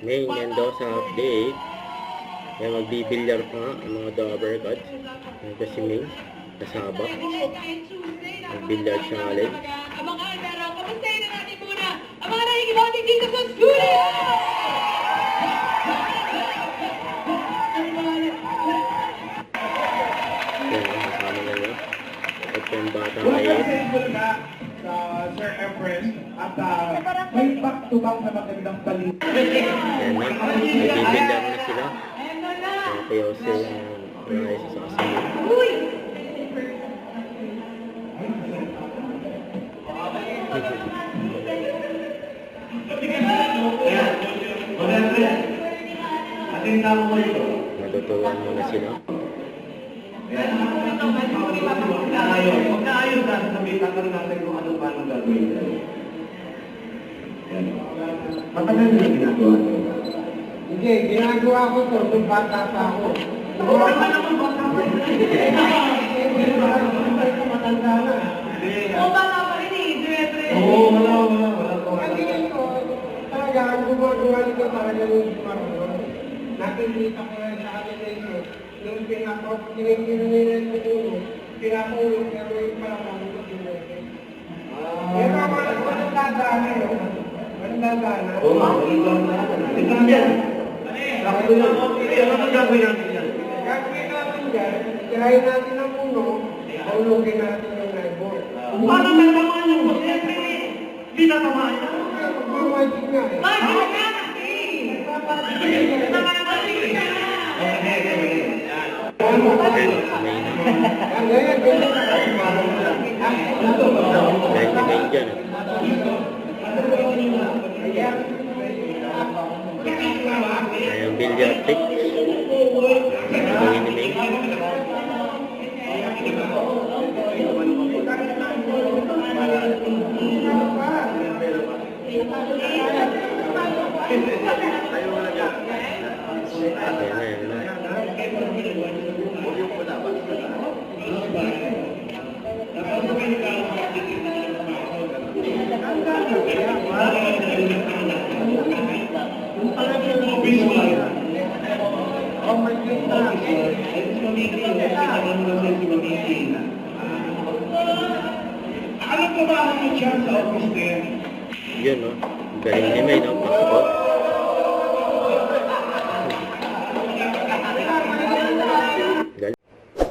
May Mendoza update. Kaya magbibilyar pa nga ang mga Dabber Cats. Ito si May. Kasabak. Magbilyar siya nga rin. Abangan, pero kamustahin na natin muna ang mga nakikibotin dito sa studio! Yan, kasama na niya. At yung bata ngayon. Sir Empress at may back-to-back na magandang palit. Yan na. Nagbibilyar na sila. Kaya kasi ayos sa kasama. Natutuwan muna sila. Magkaayon na sabihin lang natin kung ano ba ang gagawin. Matagal na ginagawa ko. Hindi, ginagawa ko to nung bata pa ako. Oo, ka naman bata pa. Matanda na. Oo, bata pa rin eh, dire-dire. Oo, wala po. Kasi ito, talaga, ang gumagawa nito talaga yung marunong. Nakikita ko lang sa kanila ito. Nung pinapinigil sa ulo, pinapulong pero yung parang ito pinigil. Pero ako nagdadana yun. Nagdadana. Oo nga, ito na yan. Ano ang gagawin natin yan? Gagawin natin dyan, tirahin natin ang puno, paulugin natin yung neighbor. Paano may tamaan yung boss? Siyempre, hindi tatamaan yan. Magmamagic nga eh. Magic ka kasi! Magic ka! Ayun, si May na. Ngayon, ganyan na. Dahil si May dyan. Ayun, billiard trick. Gagawin ni May. Ayan na. Alam ko ba ang chance sa office na yan? Yun, no? Galing ni May, no? Pasok.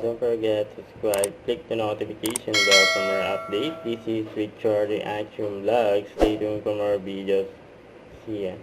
Don't forget to subscribe, click the notification bell for more updates. This is Richard Reaction Vlog. Stay tuned for more videos. See ya.